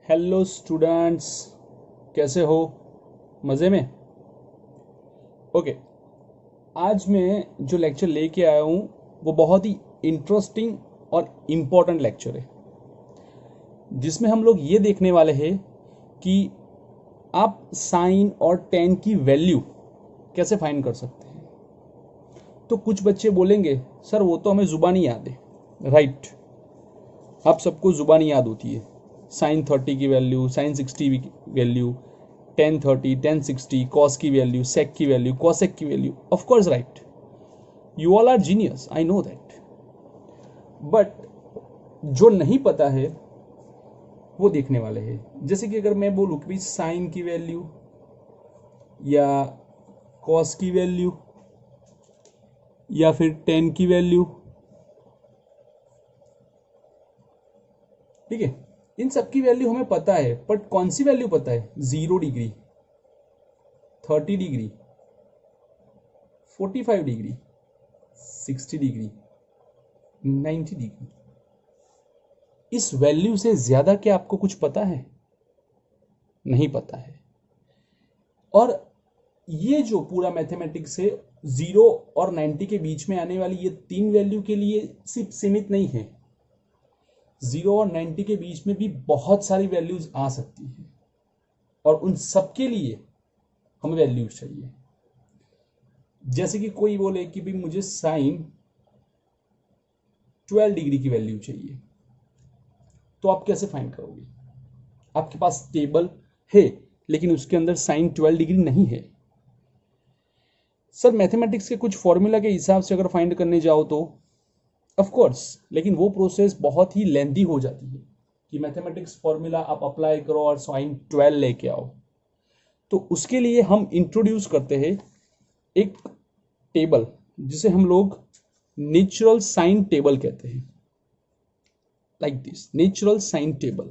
Hello students, कैसे हो? मज़े में? ओके। आज मैं जो लेक्चर लेके आया हूँ वो बहुत ही इंटरेस्टिंग और इम्पोर्टेंट लेक्चर है, जिसमें हम लोग ये देखने वाले हैं कि आप साइन और टेन की वैल्यू कैसे फाइंड कर सकते हैं। तो कुछ बच्चे बोलेंगे सर वो तो हमें ज़ुबानी याद है। राइट, आप सबको ज़ुबानी याद होती है। साइन 30 की वैल्यू, साइन 60 की वैल्यू, टेन 30, टेन 60, कॉस की वैल्यू, सेक की वैल्यू, कॉसेक की value. Of course right, you all are genius, I know that. But जो नहीं पता है वो देखने वाले हैं। जैसे कि अगर मैं बोलूँ कि भाई साइन की वैल्यू या कॉस की वैल्यू या फिर टेन की वैल्यू, ठीक है, इन सब की वैल्यू हमें पता है। बट कौन सी वैल्यू पता है? 0 degree, 30 degree, 45 degree, 60 degree, 90 degree. इस वैल्यू से ज्यादा क्या आपको कुछ पता है? नहीं पता है। और ये जो पूरा मैथमेटिक्स है 0 और 90 के बीच में आने वाली ये तीन वैल्यू के लिए सिर्फ सीमित नहीं है। 0 और 90 के बीच में भी बहुत सारी वैल्यूज आ सकती है और उन सब के लिए हमें वैल्यूज चाहिए। जैसे कि कोई बोले कि भी मुझे साइन 12 डिग्री की वैल्यू चाहिए, तो आप कैसे फाइंड करोगे? आपके पास टेबल है लेकिन उसके अंदर साइन 12 डिग्री नहीं है। सर मैथमेटिक्स के कुछ फॉर्मूला के हिसाब से अगर फाइंड करने जाओ तो ऑफ कोर्स, लेकिन वो प्रोसेस बहुत ही लेंथी हो जाती है कि मैथमेटिक्स फॉर्मूला आप अप्लाई करो और साइन 12 लेके आओ। तो उसके लिए हम इंट्रोड्यूस करते हैं एक टेबल जिसे हम लोग नेचुरल साइन टेबल कहते हैं। Like this, natural sine table.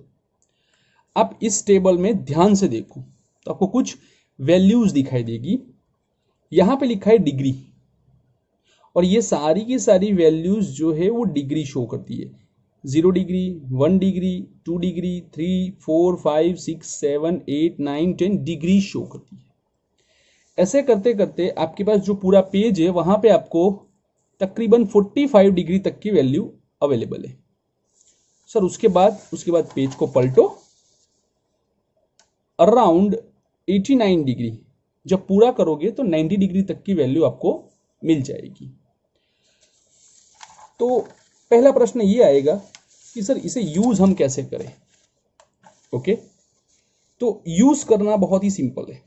आप इस टेबल में ध्यान से देखो तो आपको कुछ वैल्यूज दिखाई देगी। यहां पे लिखा है डिग्री, और ये सारी की सारी वैल्यूज जो है वो डिग्री शो करती है। 0 degree, 1 degree, 2 degree, 3, 4, 5, 6, 7, 8, 9, 10 degree show करती है। ऐसे करते करते आपके पास जो पूरा पेज है वहां पे आपको तकरीबन 45 डिग्री तक की वैल्यू अवेलेबल है। सर उसके बाद पेज को पलटो, अराउंड 89 डिग्री जब पूरा करोगे तो 90 डिग्री तक की वैल्यू आपको मिल जाएगी। तो पहला प्रश्न ये आएगा कि सर इसे यूज हम कैसे करें। ओके, तो यूज करना बहुत ही सिंपल है।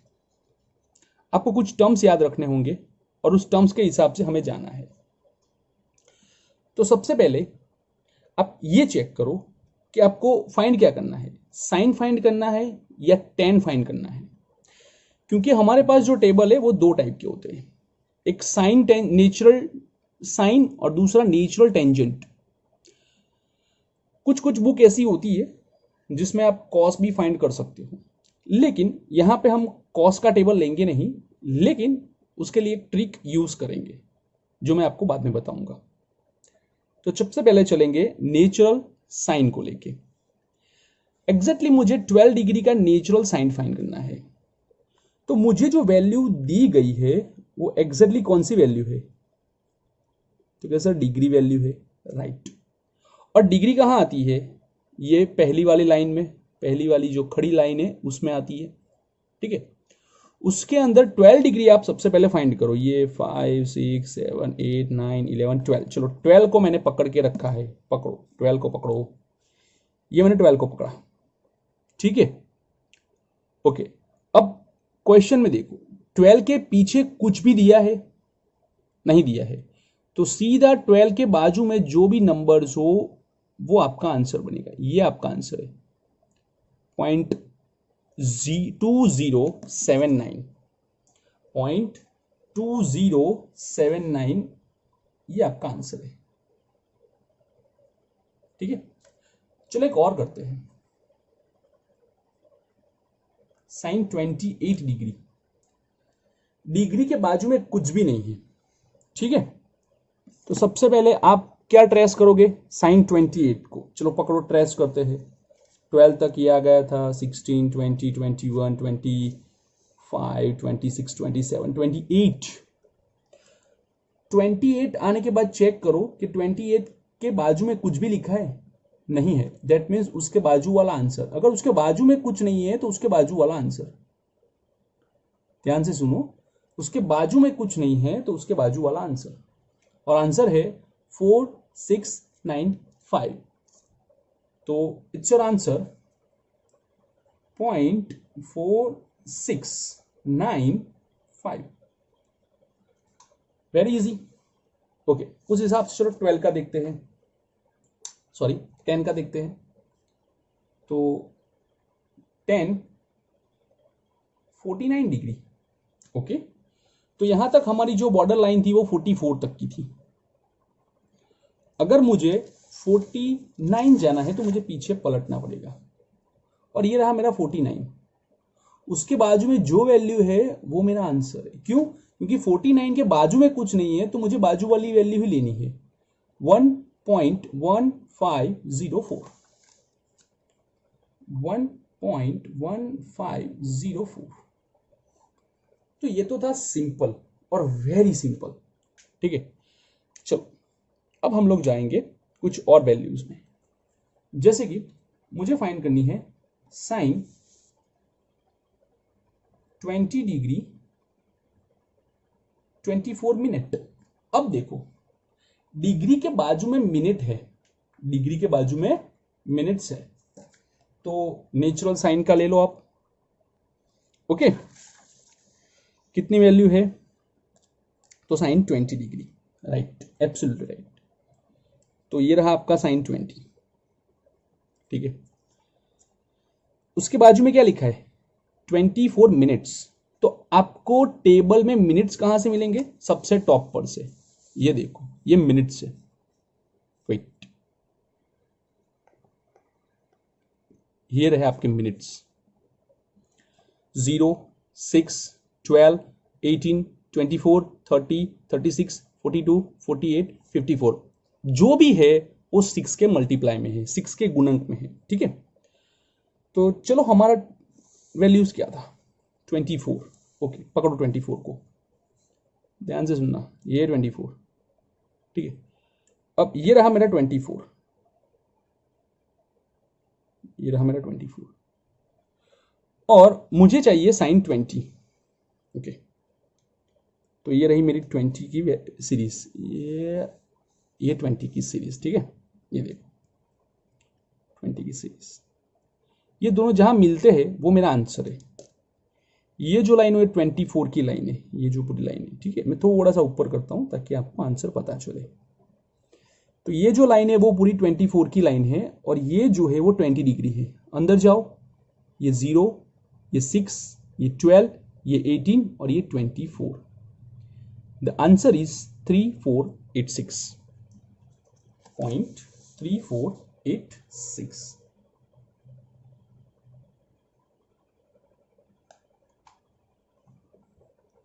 आपको कुछ टर्म्स याद रखने होंगे और उस टर्म्स के हिसाब से हमें जाना है। तो सबसे पहले आप ये चेक करो कि आपको फाइंड क्या करना है, साइन फाइंड करना है या टेन फाइंड करना है। क्योंकि हमारे पास जो टेबल है वो दो टाइप के होते हैं, एक साइन टेन नेचुरल साइन और दूसरा नेचुरल टेंजेंट। कुछ कुछ बुक ऐसी होती है जिसमें आप कॉस भी फाइंड कर सकते हो, लेकिन यहां पे हम कॉस का टेबल लेंगे नहीं, लेकिन उसके लिए एक ट्रिक यूज करेंगे जो मैं आपको बाद में बताऊंगा। तो सबसे पहले चलेंगे नेचुरल साइन को लेके। एग्जैक्टली मुझे 12 डिग्री का नेचुरल साइन फाइंड करना है। तो मुझे जो वैल्यू दी गई है वो एग्जैक्टली कौन सी वैल्यू है? तो क्या सर डिग्री वैल्यू है, राइट। और डिग्री कहाँ आती है? ये पहली वाली लाइन में, पहली वाली जो खड़ी लाइन है उसमें आती है, ठीक है। उसके अंदर 12 डिग्री आप सबसे पहले फाइंड करो। ये 5, 6, 7, 8, 9, 11, 12। चलो 12 को मैंने पकड़ के रखा है, पकड़ो 12 को पकड़ो। ये मैंने 12 को पकड़ा, ठीक है। ओके, अब क्वेश्चन में देखो 12 के पीछे कुछ भी दिया है? नहीं दिया है। तो सीधा 12 के बाजू में जो भी नंबर्स हो वो आपका आंसर बनेगा। ये आपका आंसर है 0.2079, 0.2079 ये आपका आंसर है, ठीक है। चलो एक और करते हैं, साइन 28 डिग्री। डिग्री के बाजू में कुछ भी नहीं है, ठीक है। तो सबसे पहले आप क्या ट्रेस करोगे? साइन 28 को। चलो पकड़ो, ट्रेस करते हैं। 12 तक ये आ गया था, 16, 20, 21, 25, 26, 27, 28। 28 आने के बाद चेक करो कि 28 के बाजू में कुछ भी लिखा है, नहीं है। दैट मीन्स उसके बाजू वाला आंसर। अगर उसके बाजू में कुछ नहीं है तो उसके बाजू वाला आंसर। ध्यान से सुनो, उसके बाजू में कुछ नहीं है तो उसके बाजू वाला आंसर, और आंसर है 4695। तो it's your answer 0.4695। Very easy. Okay, उस हिसाब से चलो 12 का देखते हैं, सॉरी 10 का देखते हैं। तो 10 49 डिग्री। ओके, तो यहां तक हमारी जो बॉर्डर लाइन थी वो 44 तक की थी। अगर मुझे 49 जाना है तो मुझे पीछे पलटना पड़ेगा, और ये रहा मेरा 49। उसके बाजू में जो वैल्यू है वो मेरा आंसर है। क्यों? क्योंकि 49 के बाजू में कुछ नहीं है तो मुझे बाजू वाली वैल्यू ही लेनी है, 1.1504। 1.1504। तो ये तो था सिंपल और वेरी सिंपल। ठीक है, चलो अब हम लोग जाएंगे कुछ और वैल्यूज में। जैसे कि मुझे फाइंड करनी है साइन 20 डिग्री 24 मिनट। अब देखो, डिग्री के बाजू में मिनट है, डिग्री के बाजू में मिनट्स है, तो नेचुरल साइन का ले लो आप। ओके, कितनी वैल्यू है? तो sine 20 degree, right, absolutely right. तो ये रहा आपका साइन 20। ठीक है, उसके बाजू में क्या लिखा है? 24 मिनट्स। तो आपको टेबल में मिनट्स कहां से मिलेंगे? सबसे टॉप पर से। ये देखो, ये मिनट्स है। वेट, ये रहे आपके मिनट्स। 0, 6, 12, 18, 24, 30, 36, 42, 48, 54। जो भी है वो 6 के मल्टीप्लाई में है, 6 के गुणक में है। ठीक है, तो चलो हमारा वैल्यूज क्या था? 24। ओके, पकड़ो 24 को, ध्यान से सुनना, ये 24। ठीक है, अब ये रहा मेरा 24, ये रहा मेरा 24, और मुझे चाहिए साइन 20। ओके, तो ये रही मेरी 20 की सीरीज, ये 20 की सीरीज। ठीक है, ये देखो 20 की सीरीज, ये दोनों जहां मिलते हैं वो मेरा आंसर है। ये जो लाइन है 24 की लाइन है, ये जो पूरी लाइन है। ठीक है, मैं थोड़ा सा ऊपर करता हूं ताकि आपको आंसर पता चले। तो ये जो लाइन है वो पूरी 24 की लाइन है, और ये जो है वो 20 डिग्री है। अंदर जाओ, ये 0, ये 6, ये 12, ये 18 और ये 24। The answer is 3486.3486।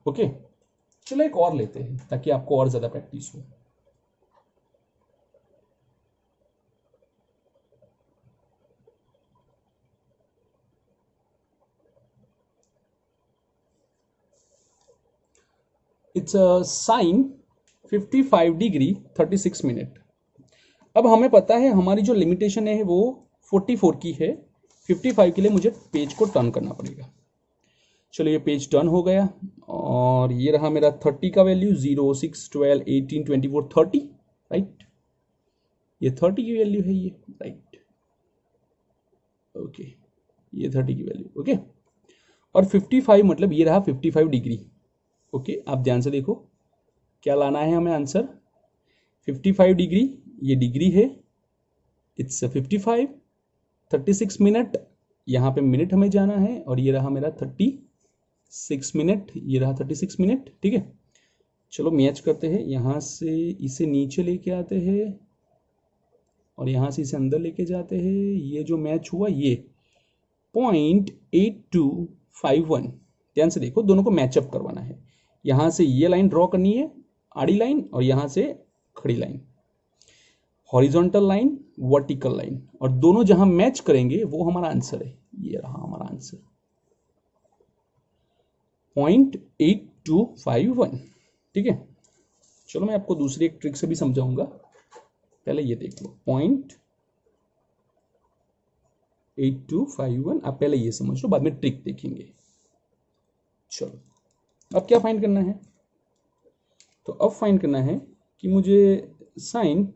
ओके, चलो एक और लेते हैं ताकि आपको और ज्यादा प्रैक्टिस हो। It's sine 55 degree 36 minute. अब हमें पता है हमारी जो लिमिटेशन है वो 44 की है, 55 के लिए मुझे पेज को टर्न करना पड़ेगा। चलो ये पेज टर्न हो गया, और ये रहा मेरा 30 का वैल्यू, 0, 6, 12, 18, 24, 30, राइट। ये 30 की वैल्यू है ये, राइट। ओके, ये 30 की वैल्यू। ओके, और 55 मतलब ये रहा 55 डिग्री। ओके, आप ध्यान से देखो क्या लाना है हमें आंसर। 55 डिग्री, ये डिग्री है, इट्स 55, 36 मिनट, यहाँ पे मिनट हमें जाना है, और ये रहा मेरा 36 मिनट, ये रहा 36 मिनट। ठीक है, चलो मैच करते हैं। यहाँ से इसे नीचे लेके आते हैं और यहाँ से इसे अंदर लेके जाते हैं। ये जो मैच हुआ ये 0.8251। ध्यान से देखो, दोनों को मैचअप करवाना है। यहाँ से ये लाइन ड्रॉ करनी है, आड़ी लाइन, और यहाँ से खड़ी line. Horizontal line, vertical line, और दोनों जहां मैच करेंगे वो हमारा आंसर है। ये रहा हमारा आंसर 0.8251। ठीक है, चलो मैं आपको दूसरी एक ट्रिक से भी समझाऊंगा, पहले ये देख लो 0.8251। आप पहले ये समझ लो, बाद में ट्रिक देखेंगे। चलो अब क्या फाइंड करना है, तो अब फाइंड करना है कि मुझे साइन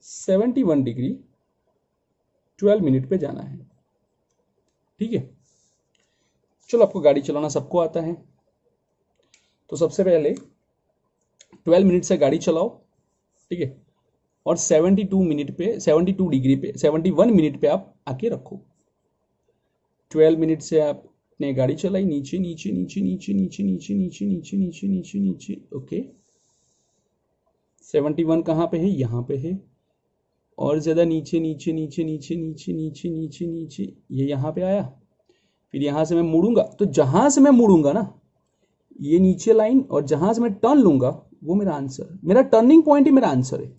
71 डिग्री 12 मिनट पे जाना है। ठीक है, चलो आपको गाड़ी चलाना सबको आता है, तो सबसे पहले 12 मिनट से गाड़ी चलाओ। ठीक है, और 72 मिनट पे, 72 डिग्री पे, 71 मिनट पे आप आके रखो। 12 मिनट से आपने गाड़ी चलाई, नीचे नीचे नीचे नीचे नीचे नीचे नीचे नीचे नीचे नीचे नीचे, ओके। 71 कहाँ पे है, यहाँ पे है, और ज़्यादा नीचे नीचे नीचे नीचे नीचे नीचे नीचे नीचे, ये यहाँ पे आया। फिर यहाँ से मैं मुड़ूंगा, तो जहाँ से मैं मुड़ूंगा ना, ये नीचे लाइन, और जहाँ से मैं टर्न लूंगा वो मेरा आंसर, मेरा टर्निंग पॉइंट ही मेरा आंसर है।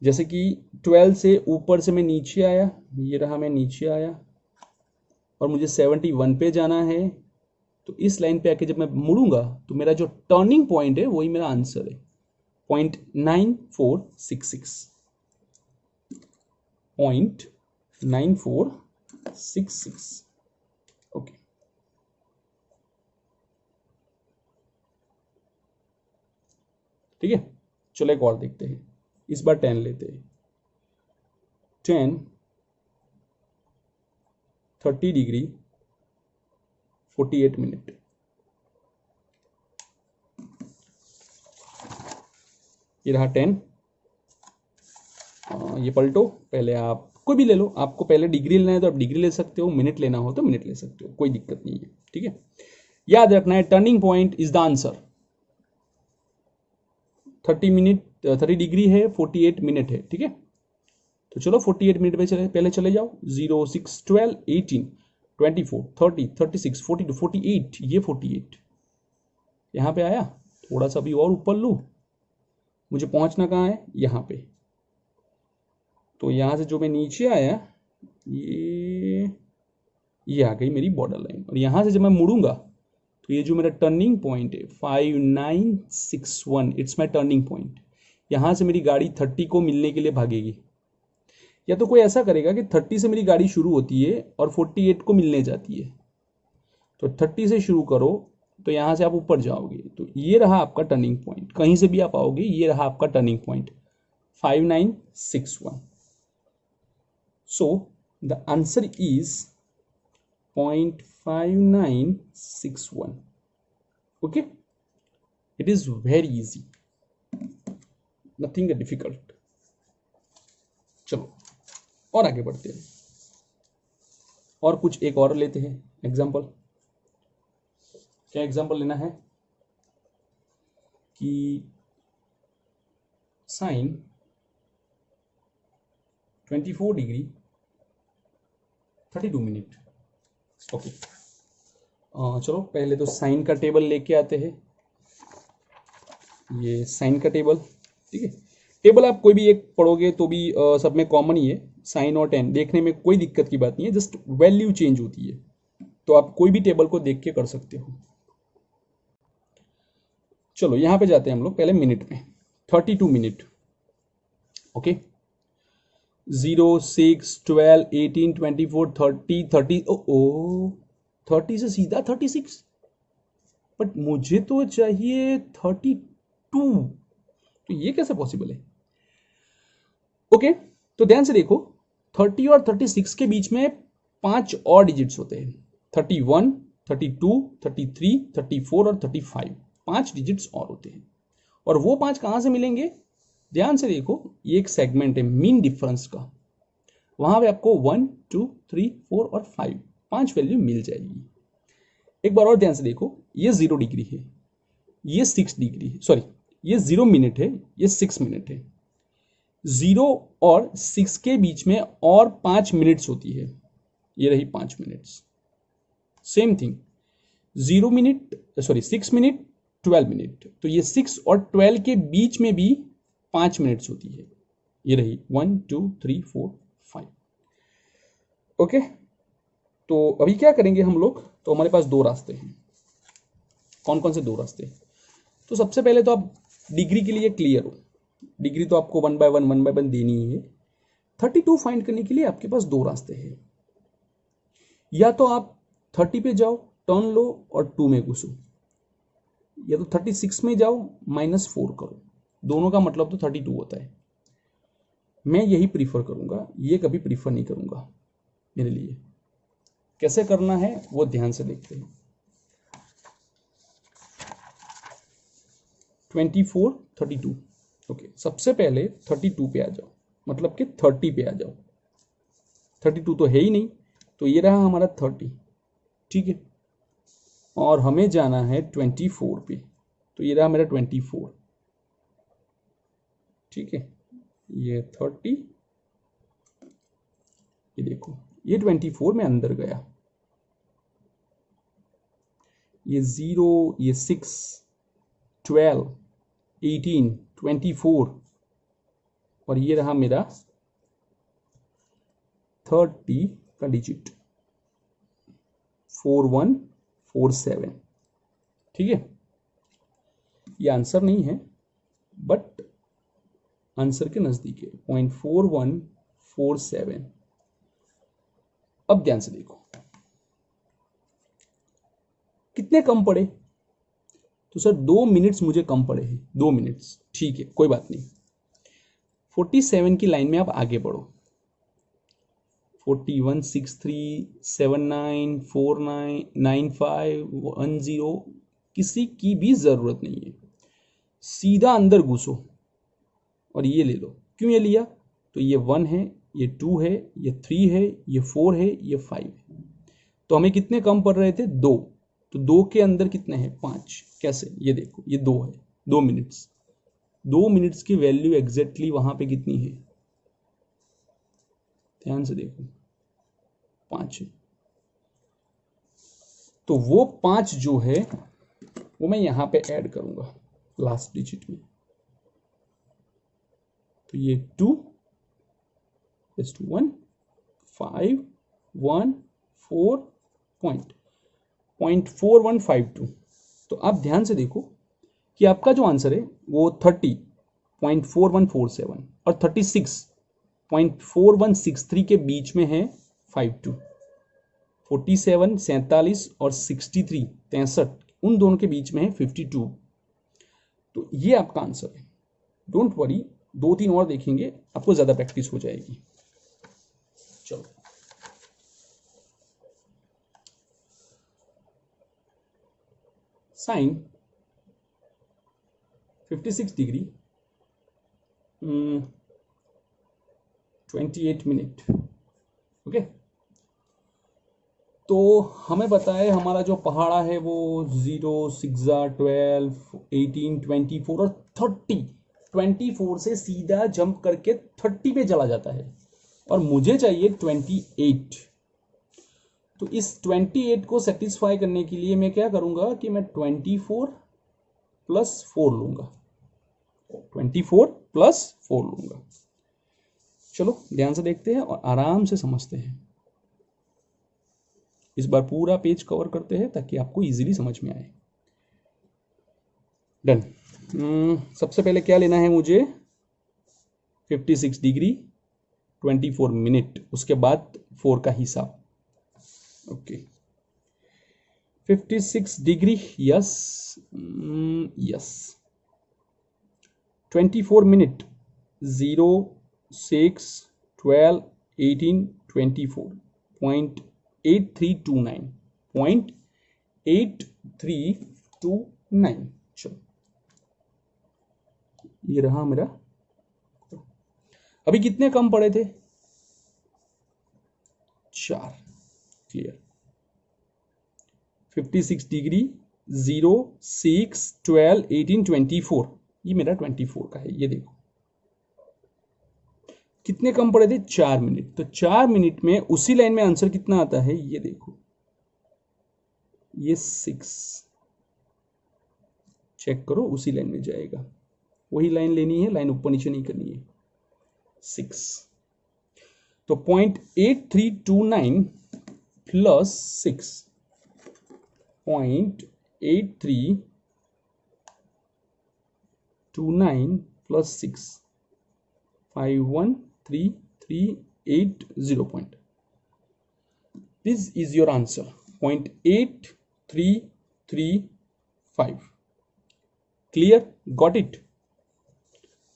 जैसे कि 12 से ऊपर से मैं नीचे आया, ये रहा, मैं नीचे आया और मुझे 71 पे जाना है, तो इस लाइन पे आके जब मैं मुड़ूंगा तो मेरा जो टर्निंग पॉइंट है वही मेरा आंसर है, 0.9466। 0.9466, ओके। ठीक है, चलो एक और देखते हैं, इस बार 10 लेते हैं। 10 30 डिग्री 48 मिनट। ये रहा 10। ये पलटो, पहले आप कोई भी ले लो, आपको पहले डिग्री लेना है तो आप डिग्री ले सकते हो, मिनट लेना हो तो मिनट ले सकते हो, कोई दिक्कत नहीं है। ठीक है, याद रखना है turning point is the answer. 30 minute, 30 degree है, 48 मिनट है। ठीक है, तो चलो 48 मिनट पे पहले चले जाओ। 0 6 12 18 24 30 36 42 48, ये 48 यहाँ पे आया। थोड़ा सा भी और ऊपर लूँ, मुझे पहुंचना कहाँ है, यहाँ पे। तो यहाँ से जो मैं नीचे आया, ये आ गई मेरी बॉर्डर लाइन, और यहाँ से जब मैं मुड़ूंगा तो ये जो मेरा टर्निंग पॉइंट है 5961, इट्स माई टर्निंग पॉइंट। यहाँ से मेरी गाड़ी 30 को मिलने के लिए भागेगी, या तो कोई ऐसा करेगा कि 30 से मेरी गाड़ी शुरू होती है और 48 को मिलने जाती है, तो 30 से शुरू करो तो यहाँ से आप ऊपर जाओगे, तो ये रहा आपका टर्निंग पॉइंट। कहीं से भी आप आओगे, ये रहा आपका turning point 5961। So the answer is 0.5961। Okay, it is very easy, nothing difficult. चलो और आगे बढ़ते हैं, और कुछ एक और लेते हैं एग्जाम्पल। क्या एग्जाम्पल लेना है कि साइन 24 डिग्री 32 मिनट। ओके, चलो पहले तो साइन का टेबल लेके आते हैं। ये साइन का टेबल, ठीक है। टेबल आप कोई भी एक पढ़ोगे तो भी सब में कॉमन ही है, साइन और टेन, देखने में कोई दिक्कत की बात नहीं है, जस्ट वैल्यू चेंज होती है, तो आप कोई भी टेबल को देख के कर सकते हो। चलो यहाँ पे जाते हैं हम लोग पहले मिनट में, 32 मिनट। ओके, 0 6 12 18 24 30 30, ओ 30 से सीधा 36, बट मुझे तो चाहिए 32, तो ये कैसे पॉसिबल है। ओके, तो ध्यान से देखो, 30 और 36 के बीच में 5 और डिजिट्स होते हैं, 31 32 33 34 और 35, 5 डिजिट्स और होते हैं। और वो 5 कहां से मिलेंगे, ध्यान से देखो, ये एक सेगमेंट है मीन डिफरेंस का, वहां पे आपको 1 2 3 4 और 5 वैल्यू मिल जाएगी। एक बार और ध्यान से देखो, ये 0 डिग्री है, ये 6 डिग्री है, सॉरी ये 0 मिनट है, ये 6 मिनट है। 0 और 6 के बीच में और 5 मिनट्स होती है, ये रही 5 minutes. Same thing 0 minute, sorry 6 minute 12 minute, तो ये 6 और 12 के बीच में भी 5 मिनट्स होती है। ये रही 1 2 3 4 5। ओके, तो अभी क्या करेंगे हम लोग, तो हमारे पास दो रास्ते हैं। कौन कौन से दो रास्ते? तो सबसे पहले तो आप डिग्री के लिए क्लियर हो, डिग्री तो आपको 1/1 देनी ही है। 32 फाइंड करने के लिए आपके पास दो रास्ते हैं। या तो आप 30 पे जाओ, टर्न लो और 2 में घुसो, या तो 36 में जाओ -4 करो। दोनों का मतलब तो 32 होता है। मैं यही प्रीफर करूंगा, ये कभी प्रीफर नहीं करूंगा मेरे लिए। कैसे करना है वो ध्यान से देखते हैं। 24 32। ओके, सबसे पहले 32 पे आ जाओ, मतलब कि 30 पे आ जाओ। 32 तो है ही नहीं, तो ये रहा हमारा 30, ठीक है। और हमें जाना है 24 पे, तो ये रहा मेरा 24, ठीक है। ये 30, ये देखो ये 24 में अंदर गया, ये 0, ये 6 12 18 24, और ये रहा मेरा 30 का डिजिट 4147, ठीक है। ये आंसर नहीं है बट आंसर के नजदीक है, 0.4147। अब ध्यान से देखो कितने कम पड़े, तो सर 2 मिनट्स मुझे कम पड़े हैं, 2 मिनट्स, ठीक है, कोई बात नहीं। 47 की लाइन में आप आगे बढ़ो, 41 63 79 49 95 10, किसी की भी जरूरत नहीं है, सीधा अंदर घुसो और ये ले लो। क्यों ये लिया? तो ये 1 है, ये 2 है, ये 3 है, ये 4 है, ये 5 है। तो हमें कितने कम पड़ रहे थे? 2। तो 2 के अंदर कितने हैं? 5। कैसे? ये देखो, ये 2 है, 2 मिनट्स। 2 मिनट्स की वैल्यू एग्जैक्टली वहां पे कितनी है? ध्यान से देखो, 5 है। तो वो 5 जो है वो मैं यहां पे ऐड करूंगा लास्ट डिजिट में। तो ये 2 is to 1 5 1 4 0.4152। तो आप ध्यान से देखो कि आपका जो आंसर है वो 30.4147 और 36.4163 के बीच में है। 52 47 47 और 63 63 उन दोनों के बीच में है 52। तो ये आपका आंसर है। डोंट वरी, 2-3 और देखेंगे, आपको ज्यादा प्रैक्टिस हो जाएगी। चलो, साइन 56 डिग्री 28 मिनट। ओके, तो हमें बताए हमारा जो पहाड़ा है वो 0 6 12 18 24 और 30, 24 से सीधा जंप करके 30 पे चला जाता है और मुझे चाहिए 28। तो इस 28 को सेटिस्फाई करने के लिए मैं क्या करूंगा कि मैं 24 + 4 लूंगा, 24 + 4 लूंगा। चलो ध्यान से देखते हैं और आराम से समझते हैं। इस बार पूरा पेज कवर करते हैं ताकि आपको इजीली समझ में आए। डन। सबसे पहले क्या लेना है मुझे? 56 डिग्री 24 मिनट, उसके बाद 4 का हिसाब। Okay, 56 degree, yes yes. 24 minute 0 6 12 18 24 .8329 चलो, ये रहा मेरा। अभी कितने कम पड़े थे? 4। क्लियर। 56 डिग्री 0 6 12 18 24, ये मेरा 24 का है। ये देखो कितने कम पड़े थे? 4 मिनट। तो 4 मिनट में उसी लाइन में आंसर कितना आता है? ये देखो, ये 6, चेक करो, उसी लाइन में जाएगा। वही लाइन लेनी है, लाइन ऊपर नीचे नहीं करनी है। 6 तो 0.8329 plus 6 0.8329 plus 6 51380 point. This is your answer 0.8335. Clear? Got it?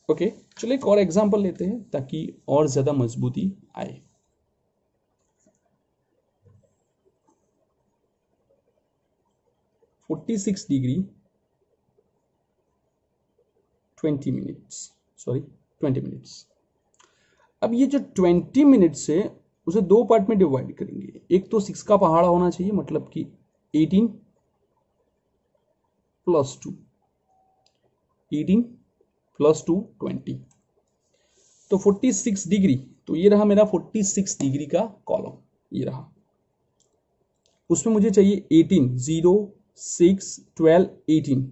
Okay चलिए एक और एग्जांपल लेते हैं ताकि और ज्यादा मजबूती आए। (46 डिग्री 20 मिनट्स। अब ये जो 20 मिनट्स है उसे दो पार्ट में डिवाइड करेंगे। एक तो 6 का पहाड़ा होना चाहिए, मतलब कि 18 प्लस 2 20। तो 46 डिग्री, तो ये रहा मेरा 46 डिग्री का कॉलम, ये रहा। उसमें मुझे चाहिए 18 0 6 12 18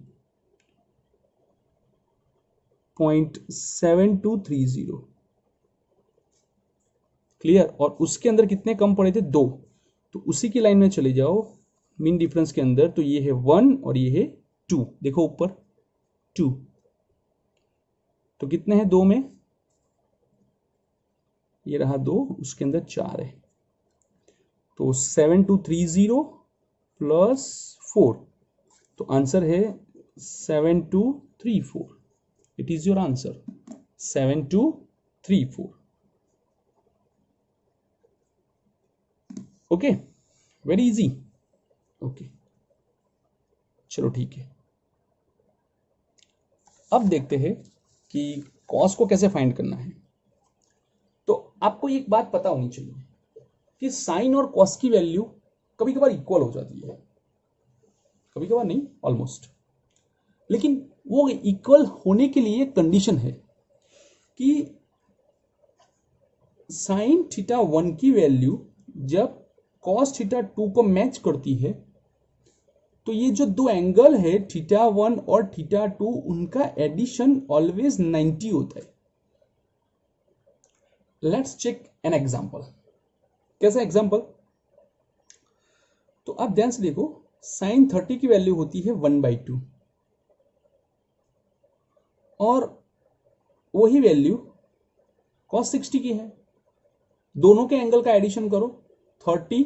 0.7230। क्लियर? और उसके अंदर कितने कम पड़े थे? 2। तो उसी की लाइन में चले जाओ मीन डिफरेंस के अंदर, तो ये है 1 और ये है 2। देखो ऊपर 2, तो कितने हैं 2 में? ये रहा 2, उसके अंदर 4 है, तो 7230 प्लस 4, तो आंसर है 7234। It is your answer 7234। Okay, very easy. Okay चलो ठीक है, अब देखते हैं कि कॉस को कैसे फाइंड करना है। तो आपको एक बात पता होनी चाहिए कि साइन और कॉस की वैल्यू कभी कभार इक्वल हो जाती है, कभी कभार नहीं, ऑलमोस्ट। लेकिन वो इक्वल होने के लिए कंडीशन है कि साइन थीटा 1 की वैल्यू जब कॉस थीटा 2 को मैच करती है, तो ये जो दो एंगल है थीटा 1 और थीटा 2, उनका एडिशन ऑलवेज 90 होता है। Let's check an example. कैसा एग्जांपल? तो आप ध्यान से देखो, साइन 30 की वैल्यू होती है 1/2 और वही वैल्यू कॉस 60 की है। दोनों के एंगल का एडिशन करो, 30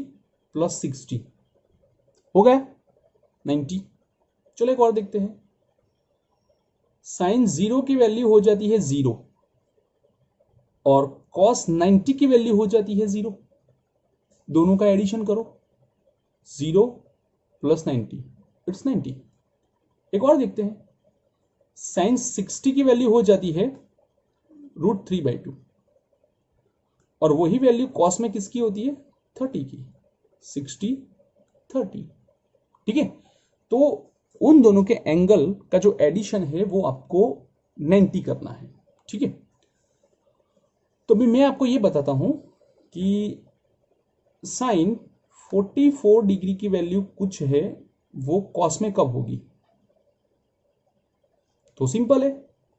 प्लस 60 हो गया 90। चलो एक और देखते हैं। साइन 0 की वैल्यू हो जाती है 0 और कॉस 90 की वैल्यू हो जाती है 0। दोनों का एडिशन करो, 0 प्लस 90, इट्स 90। एक और देखते हैं। साइन 60 की वैल्यू हो जाती है √3/2 और वही वैल्यू कॉस में किसकी होती है? 30 की, 60 30। ठीक है, तो उन दोनों के एंगल का जो एडिशन है वो आपको 90 करना है। ठीक है, तो भी मैं आपको ये बताता हूं कि साइन 44 डिग्री की वैल्यू कुछ है, वो कॉस में कब होगी? तो सिंपल है,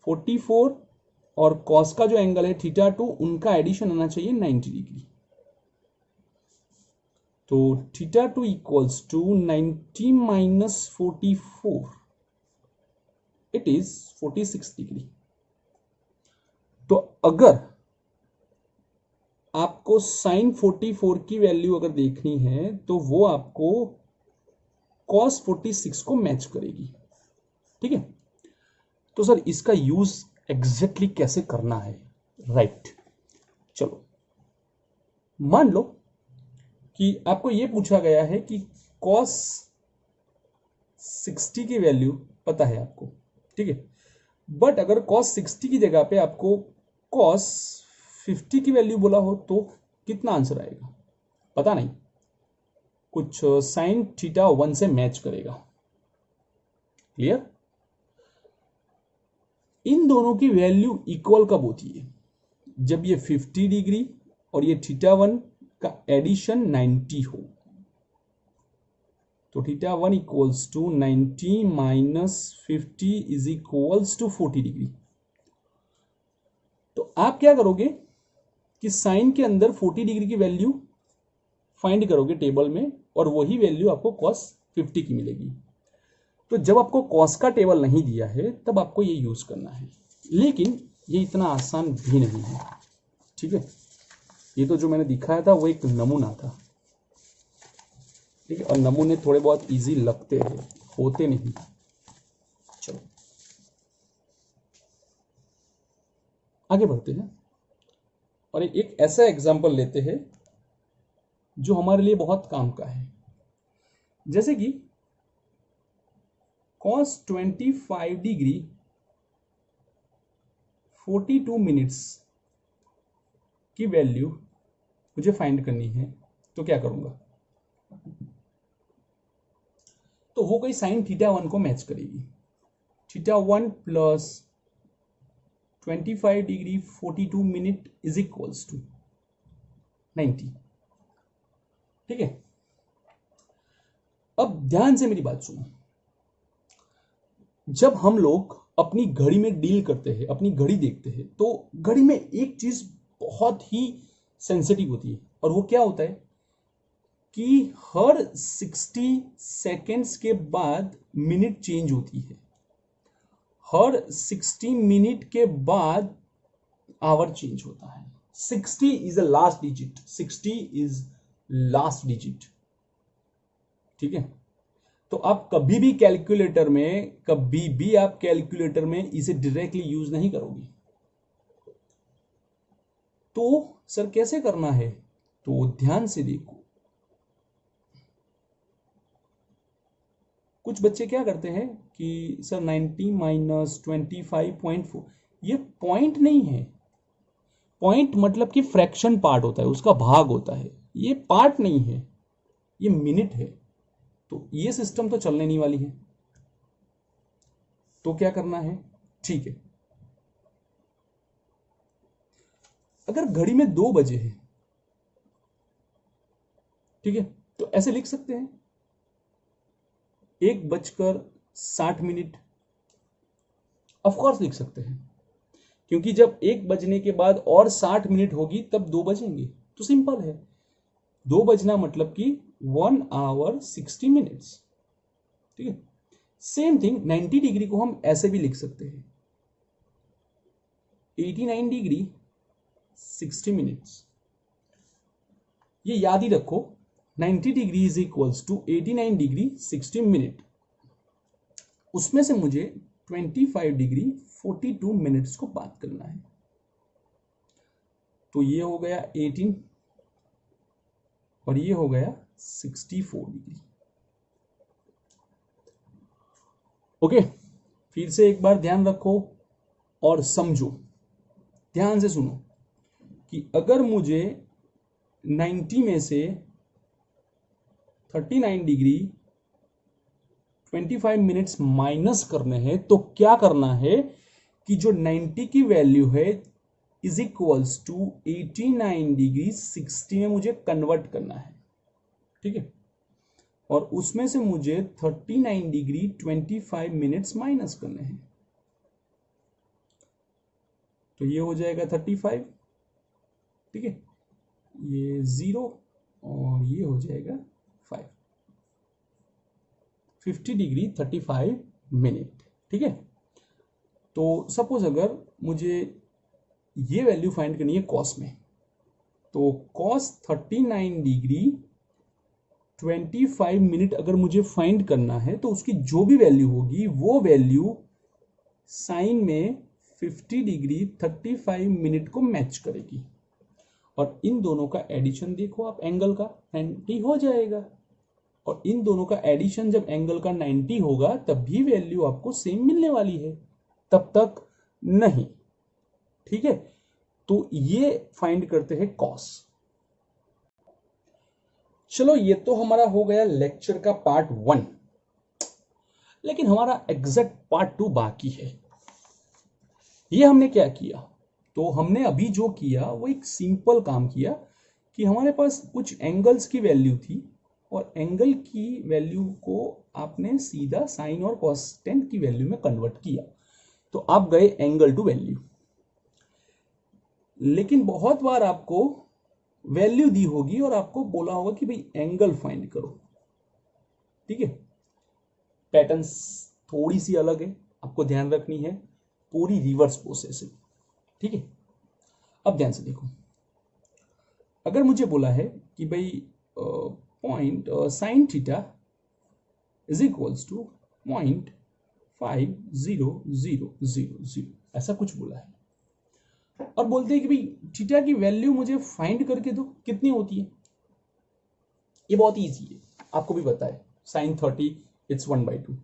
44 और कॉस का जो एंगल है थीटा 2, उनका एडिशन आना चाहिए 90 डिग्री। तो theta 2 equals to 90 minus 44, it is 46 degree. तो अगर आपको साइन 44 की वैल्यू अगर देखनी है तो वो आपको कॉस 46 को मैच करेगी। ठीक है, तो सर इसका यूज एग्जैक्टली कैसे करना है? राइट, चलो मान लो कि आपको यह पूछा गया है कि कॉस 60 की वैल्यू पता है आपको, ठीक है, बट अगर कॉस 60 की जगह पे आपको कॉस 50 की वैल्यू बोला हो तो कितना आंसर आएगा? पता नहीं, कुछ साइन थीटा 1 से मैच करेगा। क्लियर? इन दोनों की वैल्यू इक्वल कब होती है? जब ये 50 डिग्री और ये थीटा 1 का एडिशन 90 हो। तो theta 1 equals to 90 minus 50 is equals to 40 degree. आप क्या करोगे कि साइन के अंदर 40 डिग्री की वैल्यू फाइंड करोगे टेबल में, और वही वैल्यू आपको cos 50 की मिलेगी। तो जब आपको cos का टेबल नहीं दिया है तब आपको ये यूज करना है, लेकिन ये इतना आसान भी नहीं है। ठीक है, ये तो जो मैंने दिखाया था वो एक नमूना था। ठीक है, और नमूने थोड़े बहुत इजी लगते हैं, होते नहीं। चलो आगे बढ़ते हैं और एक ऐसा एग्जाम्पल लेते हैं जो हमारे लिए बहुत काम का है। जैसे कि cos 25 डिग्री 42 मिनट्स की वैल्यू मुझे फाइंड करनी है, तो क्या करूंगा? तो वो कोई साइन θ1 को मैच करेगी। θ1 plus 25 degree 42 minute is equals to 90। ठीक है, अब ध्यान से मेरी बात सुनो। जब हम लोग अपनी घड़ी में डील करते हैं, अपनी घड़ी देखते हैं, तो घड़ी में एक चीज बहुत ही सेंसिटिव होती है, और वो क्या होता है कि हर 60 सेकेंड्स के बाद मिनट चेंज होती है, हर 60 मिनट के बाद आवर चेंज होता है। 60 is a last digit, 60 is last digit. ठीक है, तो आप कभी भी कैलकुलेटर में इसे डायरेक्टली यूज नहीं करोगे। तो सर कैसे करना है? तो ध्यान से देखो। कुछ बच्चे क्या करते हैं कि सर 90 माइनस 25.4, ये पॉइंट नहीं है। पॉइंट मतलब कि फ्रैक्शन पार्ट होता है, उसका भाग होता है, ये पार्ट नहीं है, ये मिनट है। तो ये सिस्टम तो चलने नहीं वाली है। तो क्या करना है? ठीक है, अगर घड़ी में 2 बजे है, ठीक है, तो ऐसे लिख सकते हैं 1:60 ऑफकोर्स लिख सकते हैं, क्योंकि जब 1 बजने के बाद और 60 मिनट होगी तब 2 बजेंगे। तो सिंपल है, 2 बजना मतलब कि 1 आवर 60 मिनट्स। ठीक है, सेम थिंग 90 डिग्री को हम ऐसे भी लिख सकते हैं 89 डिग्री 60 मिनट्स। ये याद ही रखो, 90 degree is equals to 89 degree 60 minute. उसमें से मुझे 25 डिग्री 42 मिनट्स को बात करना है। तो ये हो गया 18 और ये हो गया 64 डिग्री। ओके, फिर से एक बार ध्यान रखो और समझो, ध्यान से सुनो कि अगर मुझे 90 में से 39 डिग्री 25 मिनट्स माइनस करने हैं, तो क्या करना है कि जो 90 की वैल्यू है इज इक्वल्स टू 89 डिग्री 60 में मुझे कन्वर्ट करना है। ठीक है, और उसमें से मुझे 39 डिग्री 25 मिनट्स माइनस करने हैं। तो ये हो जाएगा 35। ठीक है, ये 0 और ये हो जाएगा 5। 50 डिग्री 35 मिनट। ठीक है, तो सपोज अगर मुझे ये वैल्यू फाइंड करनी है कॉस में, तो कॉस 39 डिग्री 25 मिनट अगर मुझे फाइंड करना है, तो उसकी जो भी वैल्यू होगी वो वैल्यू साइन में 50 डिग्री 35 मिनट को मैच करेगी। और इन दोनों का एडिशन देखो आप, एंगल का 90 हो जाएगा। और इन दोनों का एडिशन जब एंगल का 90 होगा तब भी वैल्यू आपको सेम मिलने वाली है, तब तक नहीं। ठीक है, तो ये फाइंड करते हैं कॉस। चलो, ये तो हमारा हो गया लेक्चर का पार्ट 1, लेकिन हमारा एग्जैक्ट पार्ट 2 बाकी है। ये हमने क्या किया? तो हमने अभी जो किया वो एक सिंपल काम किया कि हमारे पास कुछ एंगल्स की वैल्यू थी, और एंगल की वैल्यू को आपने सीधा साइन और कॉसेटेंट की वैल्यू में कन्वर्ट किया। तो आप गए एंगल टू वैल्यू। लेकिन बहुत बार आपको वैल्यू दी होगी और आपको बोला होगा कि भाई एंगल फाइंड करो। ठीक है, पैटर्न्स थोड़ी सी अलग है, आपको ध्यान रखनी है, पूरी रिवर्स प्रोसेस है। ठीक है, अब ध्यान से देखो, अगर मुझे बोला है कि भाई point sine theta is equals to 0.5000, ऐसा कुछ बोला है, और बोलते हैं कि भाई थीटा की वैल्यू मुझे फाइंड करके दो, कितनी होती है। ये बहुत इजी है, आपको भी पता है, साइन 30 इट्स 1/2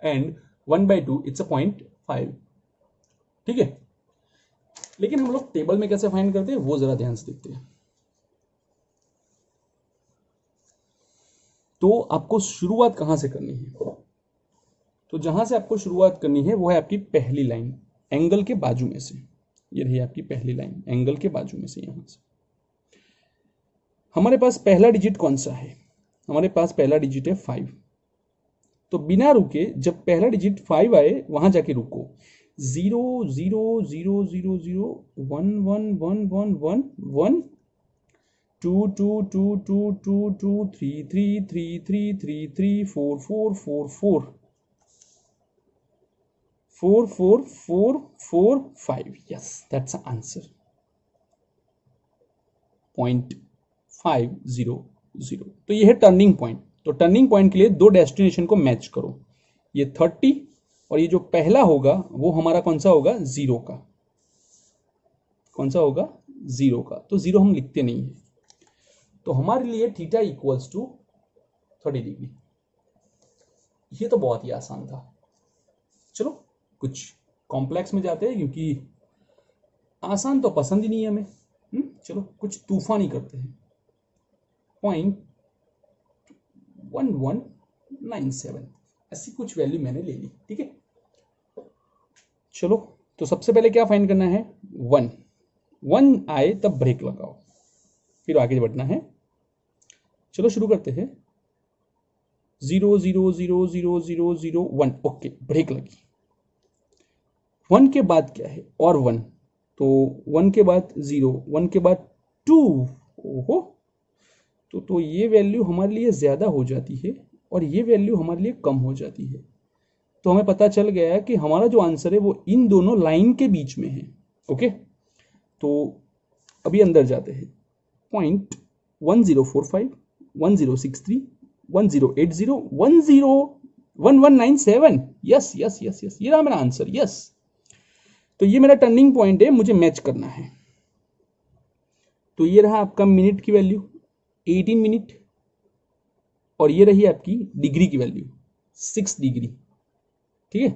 एंड 1/2 इट्स 0.5। ठीक है, लेकिन हम लोग टेबल में कैसे फाइंड करते हैं वो जरा ध्यान से देखते हैं। तो आपको शुरुआत कहां से करनी है, तो जहां से आपको शुरुआत करनी है वो है आपकी पहली लाइन एंगल के बाजू में से। ये रही आपकी पहली लाइन एंगल के बाजू में से। यहां से हमारे पास पहला डिजिट कौन सा है, हमारे पास पहला डिजिट है 5। तो बिना रुके जब पहला डिजिट 5 आए वहां जाके रुको। 0 0 0 0 0 1 1 1 1 1 1 2 2 2 2 2 2 3 3 3 3 3 3 4 4 4 4 4 4 4 4 5। Yes, that's the answer. 0.500। तो ये है टर्निंग पॉइंट। तो टर्निंग पॉइंट के लिए दो डेस्टिनेशन को मैच करो, ये 30 और ये जो पहला होगा वो हमारा कौन सा होगा, 0 का। कौन सा होगा, 0 का। तो 0 हम लिखते नहीं है, तो हमारे लिए थीटा इक्वल्स टू 30 डिग्री। ये तो बहुत ही आसान था। चलो कुछ कॉम्प्लेक्स में जाते हैं, क्योंकि आसान तो पसंद ही नहीं है हमें। चलो कुछ तूफानी करते हैं। 0.1197 ऐसी कुछ वैल्यू मैंने ले ली। ठीक है, चलो तो सबसे पहले क्या फाइंड करना है, 1 आए तब ब्रेक लगाओ, फिर आगे बढ़ना है। चलो शुरू करते हैं। 0 0 0 0 0 0 1। ओके, ब्रेक लगी। 1 के बाद क्या है, और 1, तो 1 के बाद 0, 1 के बाद 2। ओहो, तो ये वैल्यू हमारे लिए ज़्यादा हो जाती है और ये वैल्यू हमारे लिए कम हो जाती है। तो हमें पता चल गया है कि हमारा जो आंसर है वो इन दोनों लाइन के बीच में है। ओके, तो अभी अंदर जाते हैं। 0.1045 1063 1080 1197। यस यस यस यस, ये रहा मेरा आंसर। यस, तो ये मेरा टर्निंग पॉइंट है, मुझे मैच करना है। तो ये रहा आपका मिनट की वैल्यू 18 मिनट, और ये रही आपकी डिग्री की वैल्यू 6 डिग्री। ठीक है,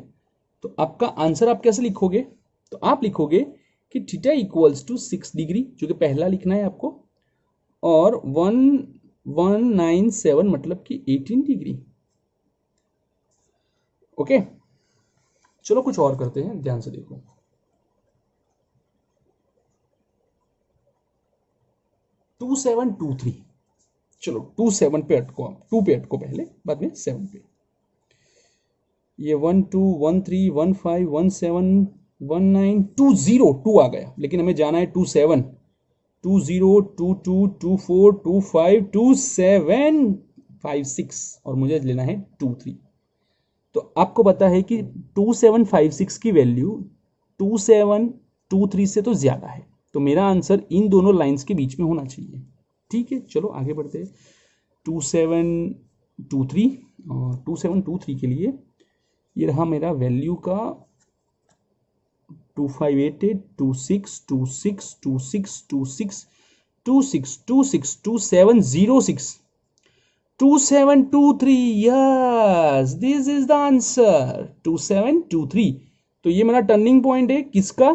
तो आपका आंसर आप कैसे लिखोगे, तो आप लिखोगे कि थीटा इक्वल्स टू 6 डिग्री, जो कि पहला लिखना है आपको, और 1197 मतलब कि 18 डिग्री। ओके, चलो कुछ और करते हैं, ध्यान से देखो। 2723। चलो 27 पे अटको, आप 2 पे अटको पहले, बाद में 7 पे। ये 1 2 1 3 1 5 1 7 1 9 2 0 2 आ गया, लेकिन हमें जाना है 2 7 2 0 2 2 2 4 2 5 2 7 5 6, और मुझे लेना है 2 3। तो आपको पता है कि 2756 की वैल्यू 2723 से तो ज्यादा है, तो मेरा आंसर इन दोनों लाइंस के बीच में होना चाहिए। ठीक है, चलो आगे बढ़ते हैं। 2723, और 2723 के लिए ये रहा मेरा वैल्यू का 2588 26 26 26 26 26 26 2706 2723। Yes, this is the answer, 2723। तो ये मेरा टर्निंग पॉइंट है किसका,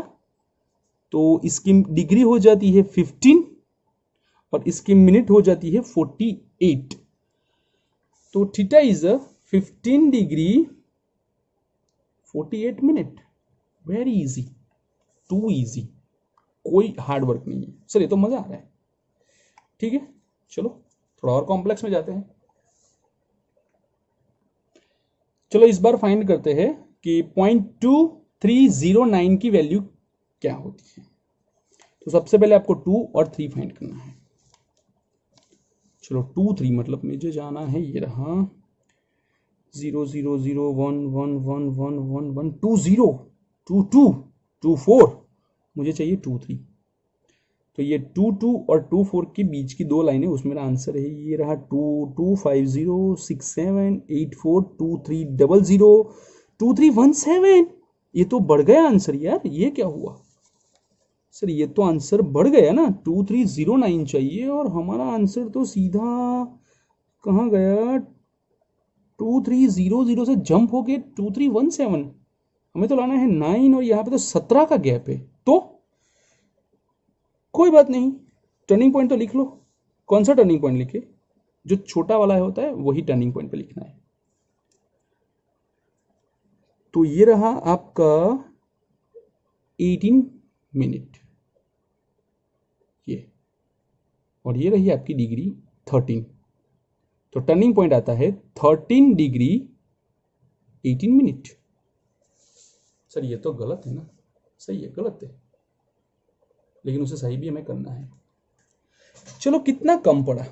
तो इसकी डिग्री हो जाती है 15 और इसकी मिनट हो जाती है 48। तो theta is 15 degree 48 minute. Very easy, too easy, कोई हार्ड वर्क नहीं है। सर ये तो मजा आ रहा है। ठीक है, चलो थोड़ा और कॉम्प्लेक्स में जाते हैं। चलो इस बार फाइंड करते हैं कि 0.2309 की वैल्यू क्या होती है। तो सबसे पहले आपको 2 और 3 फाइंड करना है। चलो 2 3 मतलब मुझे जाना है, ये रहा 0 0 0 1 1 1 1 1 1 2 0 2 2 2 4, मुझे चाहिए 2 3। तो ये 2 2 और 2 4 के बीच की दो लाइनें, उसमें मेरा आंसर है ये रहा 2 2 5 0 6 7 8 4 2 3 0 0 2 3 1 7। ये तो बढ़ गया आंसर यार, ये क्या हुआ सर? ये तो आंसर बढ़ गया ना, 2 3 0 9 चाहिए और हमारा आंसर तो सीधा कहाँ गया, 2 3 0 0 से जंप होके 2 3 1 7। हमें तो लाना है 9 और यहाँ पे तो 17 का गैप है। तो कोई बात नहीं, टर्निंग पॉइंट तो लिख लो। कौन सा टर्निंग पॉइंट लिखे? जो छोटा वाला होता है वही टर्निंग पॉइंट पे लिखना है। तो ये रहा आपका 18 मिनट, ये, और ये रही आपकी डिग्री 13। तो टर्निंग पॉइंट आता है 13 डिग्री 18 मिनट। सर ये तो गलत है ना? सही है, गलत है, लेकिन उसे सही भी हमें करना है। चलो कितना कम पड़ा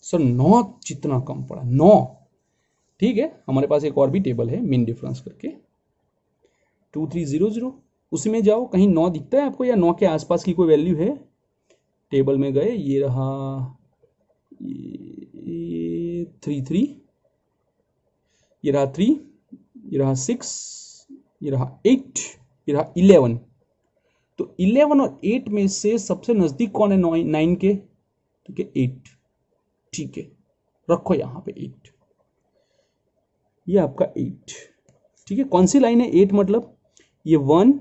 सर? 9 जितना कम पड़ा, 9। ठीक है, हमारे पास एक और भी टेबल है मीन डिफरेंस करके, 2 3 0 0, उसी में जाओ। कहीं 9 दिखता है आपको या 9 के आसपास की कोई वैल्यू है? टेबल में गए, ये रहा 3 3, ये रहा 3, ये रहा 6, ये रहा 8, ये रहा 11। तो 11 और 8 में से सबसे नजदीक कौन है 9 के? ठीक है 8। ठीक है, रखो यहां पे 8, ये आपका 8। ठीक है, कौन सी लाइन है 8 मतलब? ये 1,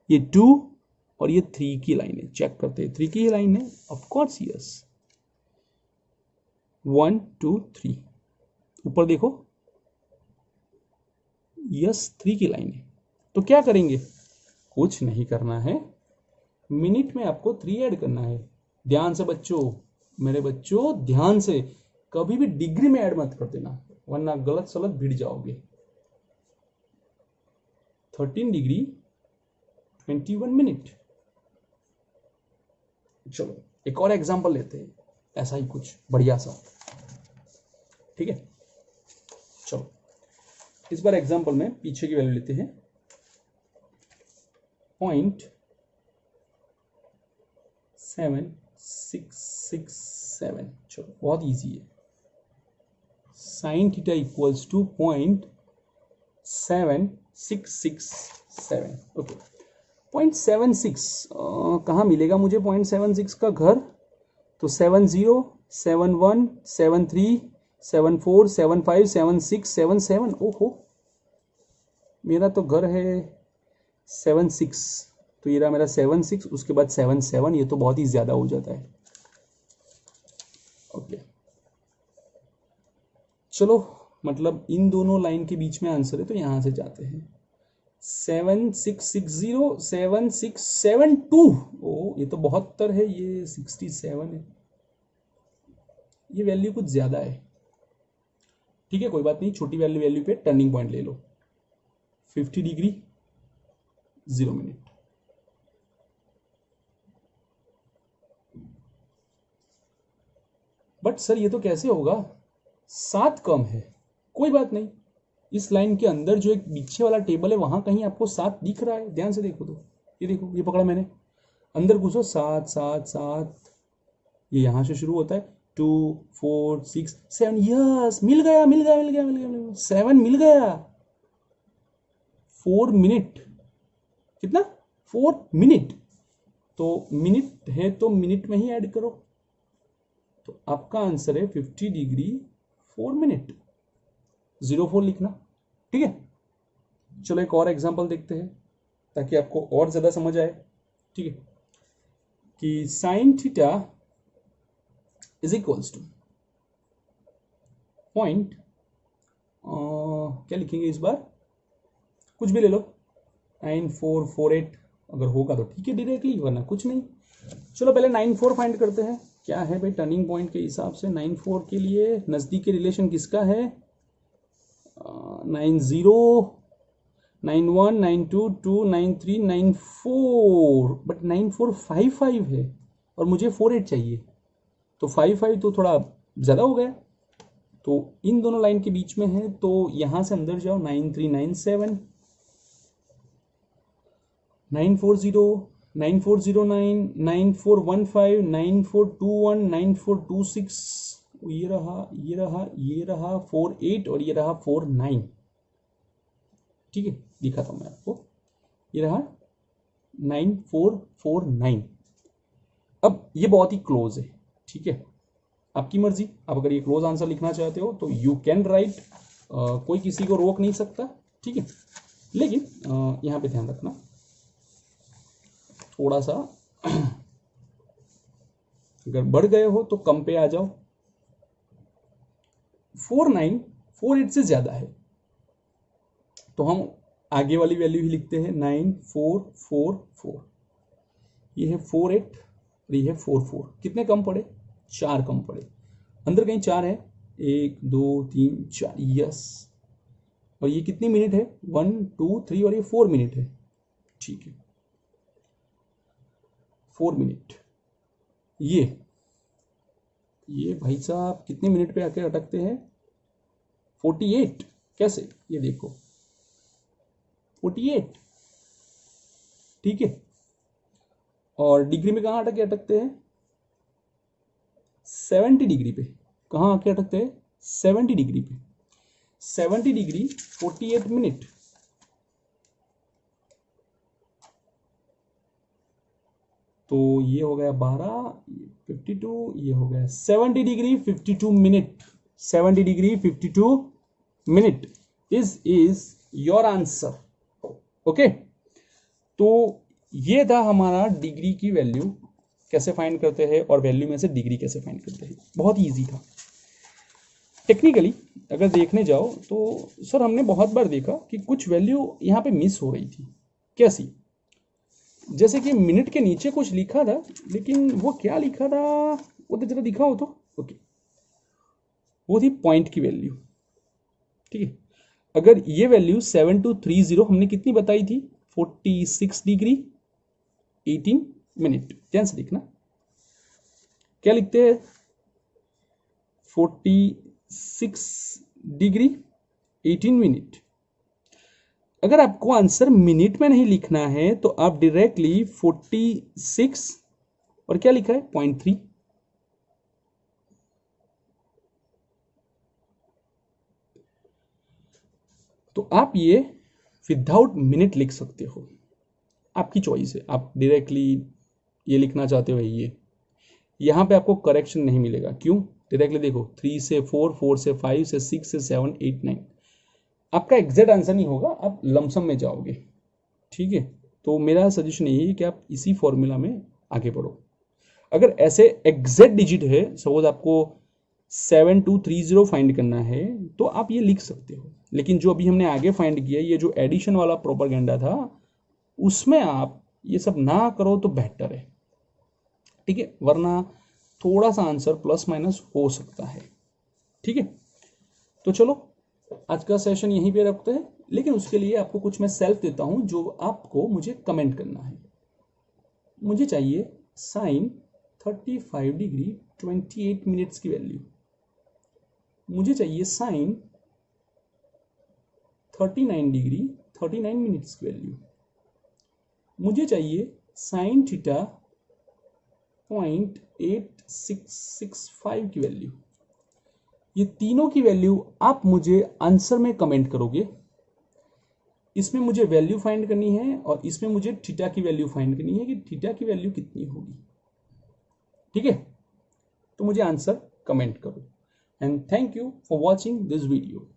ये 2 और ये 3 की लाइन है। चेक करते हैं, 3 की लाइन है, ऑफ कोर्स यस, 1 2 3। ऊपर देखो, यस 3 की लाइन है। तो क्या करेंगे? कुछ नहीं करना है, मिनट में आपको 3 ऐड करना है। ध्यान से बच्चों, मेरे बच्चों ध्यान से, कभी भी डिग्री में ऐड मत कर देना, वरना गलत सलत भिड़ जाओगे। 13 डिग्री 21 मिनट। चलो एक और एग्जांपल लेते हैं, ऐसा ही कुछ बढ़िया सा। ठीक है, चलो इस बार एग्जांपल में पीछे की वैल्यू लेते हैं 0.7667। चलो बहुत इजी है, sine theta equals to 0.7667। Okay, 0.76 कहाँ मिलेगा मुझे 0.76 का घर? तो 70 71 73 74 75 76 77। ओहो, मेरा तो घर है 76, तो ये रहा मेरा 76, उसके बाद 77, ये तो बहुत ही ज्यादा हो जाता है। ओके चलो, मतलब इन दोनों लाइन के बीच में आंसर है, तो यहां से जाते हैं 7660 7672। ओ ये तो 72 है, ये 67 है, ये वैल्यू कुछ ज्यादा है। ठीक है, कोई बात नहीं, छोटी वैल्यू पे टर्निंग पॉइंट ले लो, 50 डिग्री 0 मिनट। बट सर ये तो कैसे होगा, 7 कम है। कोई बात नहीं, इस लाइन के अंदर जो एक पीछे वाला टेबल है वहां कहीं आपको 7 दिख रहा है, ध्यान से देखो। तो ये देखो, ये पकड़ा मैंने, अंदर घुसो, 7 7 7, ये यहां से शुरू होता है, 2 4 6 7। यस, मिल गया मिल गया मिल गया मिल गया, 7 मिल गया। 4 मिनट, कितना? 4 मिनट। तो मिनट है तो मिनट में ही ऐड करो, तो आपका आंसर है 50 डिग्री 4 मिनट। 04 लिखना। ठीक है, चलो एक और एग्जांपल देखते हैं ताकि आपको और ज्यादा समझ आए। ठीक है, कि sign theta is equals two point, क्या लिखेंगे इस बार, कुछ भी ले लो, 9448 अगर होगा तो ठीक है डायरेक्टली, वरना कुछ नहीं। चलो पहले 94 फाइंड करते हैं, क्या है भाई टर्निंग पॉइंट के हिसाब से 94 के लिए नजदीकी रिलेशन किसका है? 90 91, 92, 2, 93, 94, बट 9455 है और मुझे 48 चाहिए, तो 55 तो थोड़ा ज़्यादा हो गया, तो इन दोनों लाइन के बीच में है, तो यहाँ से अंदर जाओ, 9397, 940, 9409, 9415, 9421, 9426, ये रहा, ये रहा, ये रहा 48 और ये रहा 49। ठीक है, दिखाता हूँ मैं आपको, ये रहा 9449। अब ये बहुत ही क्लोज है, ठीक है, आपकी मर्जी, आप अगर ये क्लोज आंसर लिखना चाहते हो तो यू कैन राइट, कोई किसी को रोक नहीं सकता, ठीक है। लेकिन यहाँ पे ध्यान रखना थोड़ा सा, अगर बढ़ गए हो तो कम पे आ जाओ, 4948 से ज्यादा है तो हम आगे वाली वैल्यू ही लिखते हैं, 9444, ये है 48 और ये है 44, कितने कम पड़े, 4 कम पड़े, अंदर कहीं 4 है, 1 2 3 4, यस, और ये कितनी मिनट है, 1 2 3 और ये 4 मिनट है, ठीक है, 4 मिनट। ये भाई साहब कितने मिनट पे आके अटकते हैं, 48, कैसे, ये देखो 48, ठीक है, और डिग्री में कहाँ अटकते हैं, 70 डिग्री पे, कहाँ आके अटकते हैं, 70 डिग्री पे, 70 डिग्री 48 मिनट, तो ये हो गया 12, 52, ये हो गया 70 degree 52 minute, 70 degree 52 minute is your answer, okay. तो ये था हमारा डिग्री की वैल्यू कैसे फाइंड करते हैं और वैल्यू में से डिग्री कैसे फाइंड करते हैं, बहुत ही ईजी था। टेक्निकली अगर देखने जाओ तो सर हमने बहुत बार देखा कि कुछ वैल्यू यहाँ पे मिस हो रही थी, कैसी, जैसे कि मिनट के नीचे कुछ लिखा था, लेकिन वो क्या लिखा था, वो तो जरा दिखाओ तो, ओके, वो थी पॉइंट की वैल्यू, ठीक है। अगर ये वैल्यू 7230 हमने कितनी बताई थी, 46 डिग्री 18 मिनट, ध्यान से देखना क्या लिखते हैं, 46 डिग्री 18 मिनट। अगर आपको आंसर मिनट में नहीं लिखना है तो आप डायरेक्टली 46 और क्या लिखा है, 0.3, तो आप ये विदाउट मिनट लिख सकते हो, आपकी चॉइस है, आप डायरेक्टली ये लिखना चाहते हो ये, यहाँ पे आपको करेक्शन नहीं मिलेगा, क्यों, डायरेक्टली देखो 3 से 4, 4 से 5 से 6 से 7 8 9, आपका एग्जैक्ट आंसर नहीं होगा, आप लमसम में जाओगे, ठीक है। तो मेरा सजेशन यही है कि आप इसी फॉर्मूला में आगे बढ़ो। अगर ऐसे एग्जैक्ट डिजिट है, सपोज आपको 7230 फाइंड करना है तो आप ये लिख सकते हो, लेकिन जो अभी हमने आगे फाइंड किया, ये जो एडिशन वाला प्रोपेगेंडा था, उसमें आप ये सब ना करो तो बेहतर है, ठीक है, वरना थोड़ा सा आंसर प्लस माइनस हो सकता है, ठीक है। तो चलो आज का सेशन यहीं पे रखते हैं, लेकिन उसके लिए आपको कुछ मैं सेल्फ देता हूं जो आपको मुझे कमेंट करना है। मुझे चाहिए साइन 35 डिग्री 28 मिनट्स की वैल्यू, मुझे चाहिए साइन 39 डिग्री 39 मिनट्स की वैल्यू, मुझे चाहिए साइन थीटा 0.8665 की वैल्यू। ये तीनों की वैल्यू आप मुझे आंसर में कमेंट करोगे, इसमें मुझे वैल्यू फाइंड करनी है और इसमें मुझे थीटा की वैल्यू फाइंड करनी है कि थीटा की वैल्यू कितनी होगी, ठीक है। तो मुझे आंसर कमेंट करो, and thank you for watching this video.